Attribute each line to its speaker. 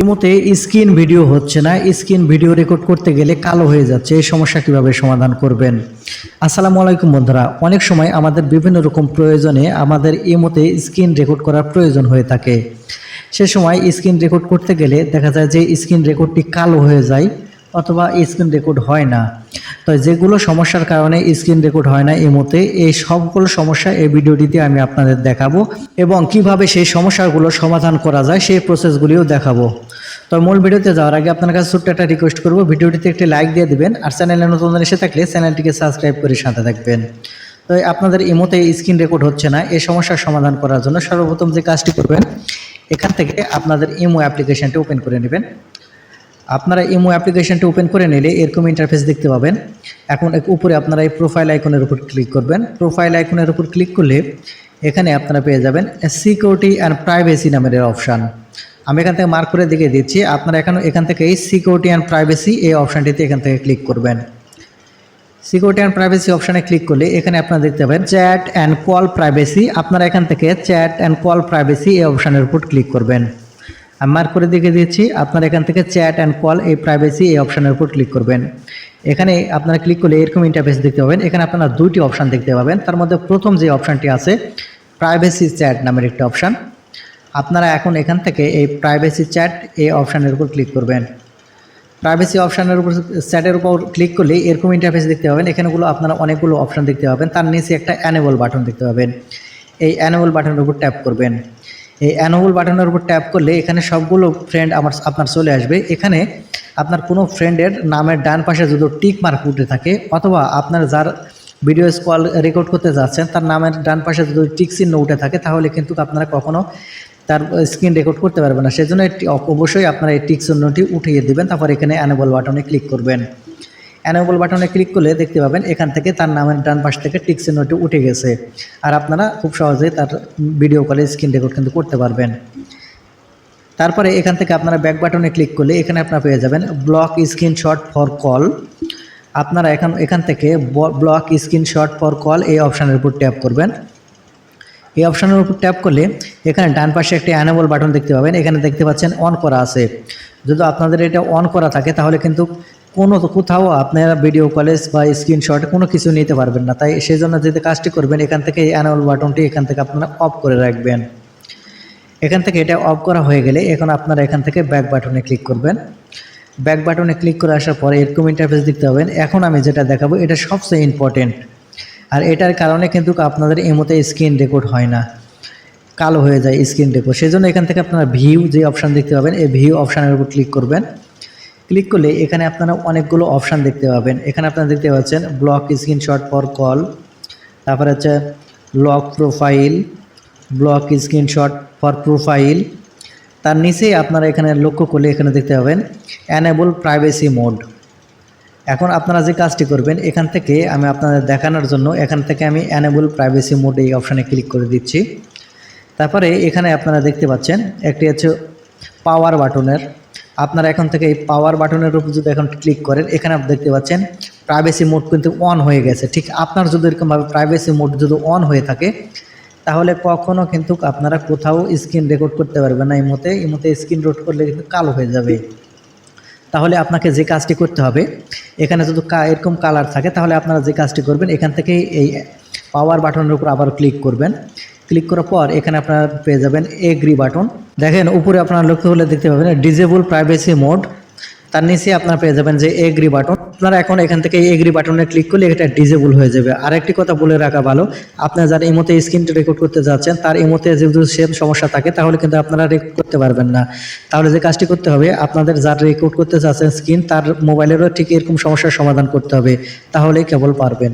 Speaker 1: ইমোতে screen video হচ্ছে না, স্ক্রিন ভিডিও রেকর্ড করতে গেলে কালো হয়ে যাচ্ছে। এই সমস্যা কিভাবে সমাধান করবেন? আসসালামু আলাইকুম বন্ধুরা। অনেক সময় আমাদের বিভিন্ন রকম প্রয়োজনে আমাদের ইমোতে স্ক্রিন রেকর্ড করার প্রয়োজন হয়ে থাকে। সে সময় স্ক্রিন রেকর্ড করতে গেলে দেখা যায় যে স্ক্রিন রেকর্ডটি কালো হয়ে যায় অথবা স্ক্রিন রেকর্ড হয় না। তো যেগুলো সমস্যার কারণে স্ক্রিন রেকর্ড হয় না ইমোতে, এই সবগুলো সমস্যা এই ভিডিওটিতে আমি আপনাদের দেখাবো এবং কিভাবে সেই সমস্যাগুলো সমাধান করা যায় সেই প্রসেসগুলিও দেখাবো। তো মূল ভিডিওতে যাওয়ার আগে আপনার কাছে ছোট্ট একটা রিকোয়েস্ট করবো, ভিডিওটিতে একটি লাইক দিয়ে দিবেন আর চ্যানেলে নতুন এসে থাকলে চ্যানেলটিকে সাবস্ক্রাইব করে সাথে থাকবেন। তো আপনাদের ইমোতে স্ক্রিন রেকর্ড হচ্ছে না, এই সমস্যার সমাধান করার জন্য সর্বপ্রথম যে কাজটি করবেন, এখান থেকে আপনাদের ইমো অ্যাপ্লিকেশনটি ওপেন করে নেবেন। আপনারা ইমো অ্যাপ্লিকেশনটি ওপেন করে নিলে এরকম ইন্টারফেস দেখতে পাবেন। এখন উপরে আপনারা এই প্রোফাইল আইকনের উপর ক্লিক করবেন। প্রোফাইল আইকনের উপর ক্লিক করলে এখানে আপনারা পেয়ে যাবেন সিকিউরিটি অ্যান্ড প্রাইভেসি নামের অপশান। আমি এখান থেকে মার্ক করে দেখিয়ে দিচ্ছি। আপনারা এখান থেকে এই সিকিউরিটি অ্যান্ড প্রাইভেসি এই অপশানটিতে এখান থেকে ক্লিক করবেন। সিকিউরিটি অ্যান্ড প্রাইভেসি অপশানে ক্লিক করলে এখানে আপনারা দেখতে পাবেন চ্যাট অ্যান্ড কল প্রাইভেসি। আপনারা এখান থেকে চ্যাট অ্যান্ড কল প্রাইভেসি এই অপশানের উপর ক্লিক করবেন। আমি মার্ক করে দেখিয়ে দিচ্ছি। আপনারা এখান থেকে চ্যাট অ্যান্ড কল এই প্রাইভেসি এই অপশানের উপর ক্লিক করবেন। এখানে আপনারা ক্লিক করলে এরকম ইন্টারফেস দেখতে পাবেন। এখানে আপনারা দুইটি অপশান দেখতে পাবেন। তার মধ্যে প্রথম যে অপশানটি আছে প্রাইভেসি চ্যাট নামের একটি অপশান। আপনারা এখন এখান থেকে এই প্রাইভেসি চ্যাট এই অপশানের উপর ক্লিক করবেন। প্রাইভেসি অপশানের উপর চ্যাটের উপর ক্লিক করলে এরকম ইন্টারফেস দেখতে পাবেন। এখানেগুলো আপনারা অনেকগুলো অপশান দেখতে পাবেন। তার নিচে একটা অ্যানেবল বাটন দেখতে পাবেন। এই অ্যানেবল বাটনের উপর ট্যাপ করবেন। এই অ্যানেবল বাটনের উপর ট্যাপ করলে এখানে সবগুলো ফ্রেন্ড আপনার চলে আসবে। এখানে আপনার কোনো ফ্রেন্ডের নামের ডান পাশে যদি টিক মার্ক উঠে থাকে অথবা আপনার যার ভিডিও কল রেকর্ড করতে যাচ্ছেন তার নামের ডান পাশে যদি টিক চিহ্ন উঠে থাকে তাহলে কিন্তু আপনারা কখনো তার স্ক্রিন রেকর্ড করতে পারবেন না। সেজন্য অবশ্যই আপনারা এই টিক চিহ্নটি উঠিয়ে দেবেন। তারপর এখানে অ্যানেবল বাটনে ক্লিক করবেন। অ্যানেবল বাটনে ক্লিক করলে দেখতে পাবেন এখান থেকে তার নামের ডান পাশ থেকে টিক চিহ্নটি উঠে গেছে। আর আপনারা খুব সহজেই তার ভিডিও কলে স্ক্রিন রেকর্ড কিন্তু করতে পারবেন। তারপরে এখান থেকে আপনারা ব্যাক বাটনে ক্লিক করলে এখানে আপনারা পেয়ে যাবেন ব্লক স্ক্রিনশট ফর কল। আপনারা এখান থেকে ব্লক স্ক্রিনশট ফর কল এই অপশানের উপর ট্যাপ করবেন। এই অপশানের উপর ট্যাপ করলে এখানে ডান পাশে একটি অ্যানেবল বাটন দেখতে পাবেন। এখানে দেখতে পাচ্ছেন অন করা আছে। যদি আপনাদের এটা অন করা থাকে তাহলে কিন্তু কোথাও আপনারা ভিডিও কলেজ বা স্ক্রিনশট কোনো কিছু নিতে পারবেন না। তাই সেই জন্য যদি কাজটি করবেন এখান থেকে এই অ্যানেবল বাটনটি এখান থেকে আপনারা অফ করে রাখবেন। এখান থেকে এটা অফ করা হয়ে গেলে এখন আপনারা এখান থেকে ব্যাক বাটনে ক্লিক করবেন। ব্যাক বাটনে ক্লিক করে আসার পরে এরকম ইন্টারফেস দেখতে পাবেন। এখন আমি যেটা দেখাবো এটা সবচেয়ে ইম্পর্টেন্ট, আর এটার কারণে কিন্তু আপনাদের ইমোতে স্ক্রিন রেকর্ড হয় না, কালো হয়ে যায় স্ক্রিন রেকর্ড। সেই জন্য এখান থেকে আপনারা ভিউ যে অপশান দেখতে পাবেন এই ভিউ অপশানের উপর ক্লিক করবেন। ক্লিক করলে এখানে আপনারা অনেকগুলো অপশান দেখতে পাবেন। এখানে আপনারা দেখতে পাচ্ছেন ব্লক স্ক্রিনশট ফর কল, তারপরে হচ্ছে lock profile, block screenshot for profile. তার নিচেই আপনারা এখানে লক্ষ্য করলে এখানে দেখতে পাবেন অ্যানেবল প্রাইভেসি মোড। এখন আপনারা যে কাজটি করবেন এখান থেকে আমি আপনাদের দেখানোর জন্য এখান থেকে আমি অ্যানেবল প্রাইভেসি মোড এই অপশানে ক্লিক করে দিচ্ছি। তারপরে এখানে আপনারা দেখতে পাচ্ছেন একটি হচ্ছে পাওয়ার বাটনের। আপনারা এখন থেকে এই পাওয়ার বাটনের উপর যদি এখন ক্লিক করেন এখানে আপনি দেখতে পাচ্ছেন প্রাইভেসি মোড কিন্তু অন হয়ে গেছে। ঠিক আপনার যদি এরকমভাবে প্রাইভেসি মোড যদি অন হয়ে থাকে তাহলে কখনও কিন্তু আপনারা কোথাও স্ক্রিন রেকর্ড করতে পারবেন না। ইমোতে স্ক্রিন রেকর্ড করলে কিন্তু কালো হয়ে যাবে। তাহলে আপনাকে যে কাজটি করতে হবে, এখানে যদি এরকম কালার থাকে তাহলে আপনারা যে কাজটি করবেন এখান থেকে এই পাওয়ার বাটনের উপর আবার ক্লিক করবেন। ক্লিক করার পর এখানে আপনারা পেয়ে যাবেন এগ্রি বাটন। দেখেন উপরে আপনারা লক্ষ্য করলে দেখতে পাবেন ডিসেবল প্রাইভেসি মোড। তার নিচে আপনারা পেয়ে যাবেন যে এগ্রি বাটন। আপনারা এখন এখান থেকে এগ্রি বাটনে ক্লিক করলে এটা ডিসেবল হয়ে যাবে। আরেকটি কথা বলে রাখা ভালো, আপনারা যারা ইমোতে স্ক্রিন রেকর্ড করতে যাচ্ছেন তার ইমোতে যদি সেম সমস্যা থাকে তাহলে কিন্তু আপনারা রেকর্ড করতে পারবেন না। তাহলে যে কাজটি করতে হবে, আপনাদের যারা রেকর্ড করতে যাচ্ছেন স্ক্রিন তার মোবাইলেরও ঠিক এরকম সমস্যার সমাধান করতে হবে, তাহলেই কেবল পারবেন।